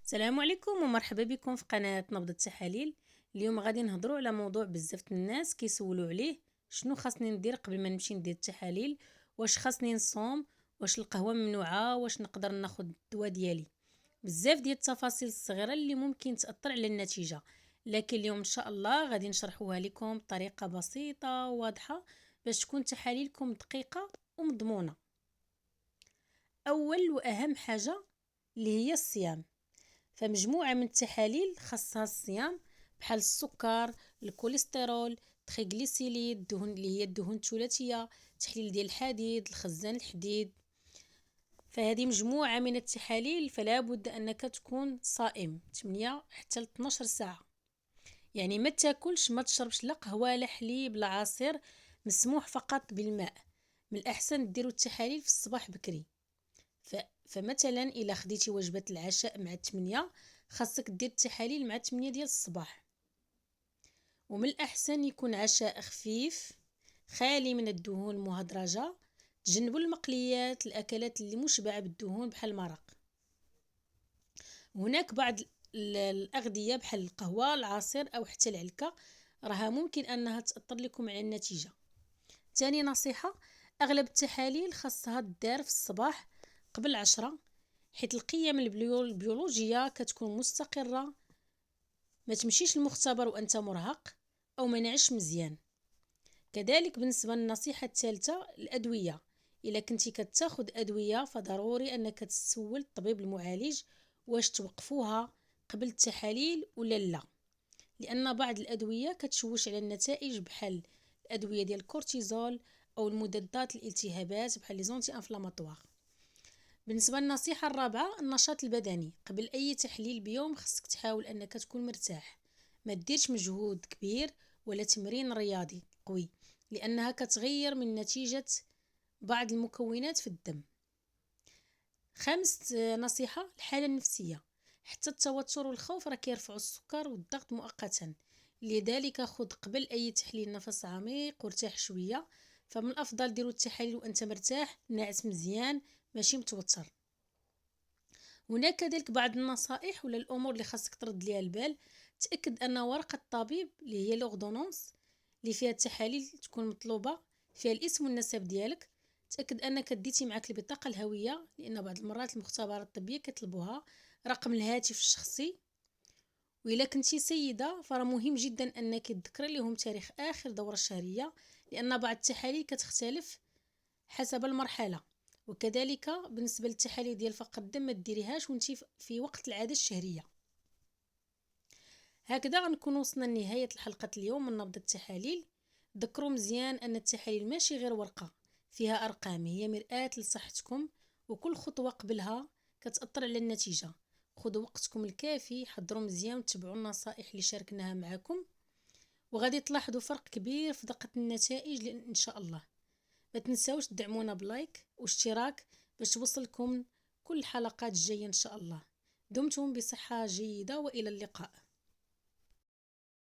السلام عليكم ومرحبا بكم في قناة نبض التحاليل. اليوم غادي نهضروا على موضوع بزاف الناس كيسولوا عليه: شنو خاصني ندير قبل ما نمشي ندير التحاليل؟ واش خاصني نصوم؟ واش القهوة ممنوعة؟ واش نقدر ناخذ الدواء ديالي؟ بزاف ديال التفاصيل الصغيرة اللي ممكن تأثر على النتيجة، لكن اليوم ان شاء الله غادي نشرحوها لكم بطريقة بسيطة وواضحة باش تكون تحاليلكم دقيقة ومضمونة. اول واهم حاجة اللي هي الصيام، فمجموعة من التحاليل خاصها الصيام، بحال السكر، الكوليسترول، تريغليسيريد، الدهون اللي هي الدهون الثلاثية، تحليل ديال الحديد، الخزان الحديد. فهذه مجموعة من التحاليل، فلا بد أنك تكون صائم 8 حتى 12 ساعة. يعني ما تاكلش، ما تشربش لا قهوة لا حليب لا عصير، مسموح فقط بالماء. من الأحسن ديروا التحاليل في الصباح بكري. فمثلا الا خديتي وجبه العشاء مع 8، خاصك دير التحاليل مع 8 ديال الصباح. ومن الاحسن يكون عشاء خفيف خالي من الدهون المهدرجه. تجنبوا المقليات، الاكلات اللي مشبعه بالدهون بحال المرق. هناك بعض الاغذيه بحال القهوه، العصير او حتى العلكه راها ممكن انها تاثر لكم على النتيجه. تاني نصيحه: اغلب التحاليل خاصها الدار في الصباح قبل 10، حيث القيم البيولوجية كتكون مستقرة. ما تمشيش المختبر وانت مرهق او ما نعش مزيان. كذلك بالنسبة للنصيحة الثالثة: الأدوية. إلا كنتي كتاخد أدوية فضروري أنك تسول الطبيب المعالج واش توقفوها قبل التحاليل ولا لا، لأن بعض الأدوية كتشوش على النتائج، بحال الأدوية ديال الكورتيزول أو المضادات الالتهابات بحال لي زونتي انفلاماتوار. بالنسبة للنصيحة الرابعة: النشاط البدني. قبل أي تحليل بيوم خصك تحاول أنك تكون مرتاح، ما تديرش مجهود كبير ولا تمرين رياضي قوي، لأنها كتغير من نتيجة بعض المكونات في الدم. خامس نصيحة: الحالة النفسية. حتى التوتر والخوف راه كيرفعوا السكر والضغط مؤقتا، لذلك خذ قبل أي تحليل نفس عميق وارتاح شوية. فمن الأفضل ديروا التحاليل وأنت مرتاح ناعس مزيان ماشي متوتر. هناك كذلك بعض النصائح ولا الامور اللي خاصك ترد ليها البال: تاكد ان ورقه الطبيب اللي هي لوردونونس اللي فيها التحاليل تكون مطلوبه، فيها الاسم والنسب ديالك. تاكد انك ديتي معك البطاقه الهويه، لان بعض المرات المختبرات الطبيه كيطلبوها. رقم الهاتف الشخصي. وإلا كنتي سيدة فراه مهم جدا أنك تذكري لهم تاريخ آخر دورة شهرية، لأن بعض التحاليل كتختلف حسب المرحلة. وكذلك بالنسبة للتحاليل ديال فقر الدم ما ديريهاش وانتي في وقت العادة الشهرية. هكذا غنكون وصلنا لنهاية الحلقة اليوم من نبض التحاليل. ذكروا مزيان أن التحاليل ماشي غير ورقة فيها أرقام، هي مرآة لصحتكم، وكل خطوة قبلها كتأثر على النتيجة. خذوا وقتكم الكافي، حضروا مزيان وتبعوا النصائح اللي شاركناها معكم، وغادي تلاحظوا فرق كبير في دقة النتائج إن شاء الله. ما تنساوش تدعمونا بلايك واشتراك باش توصلكم كل الحلقات الجاية إن شاء الله. دمتم بصحة جيدة وإلى اللقاء.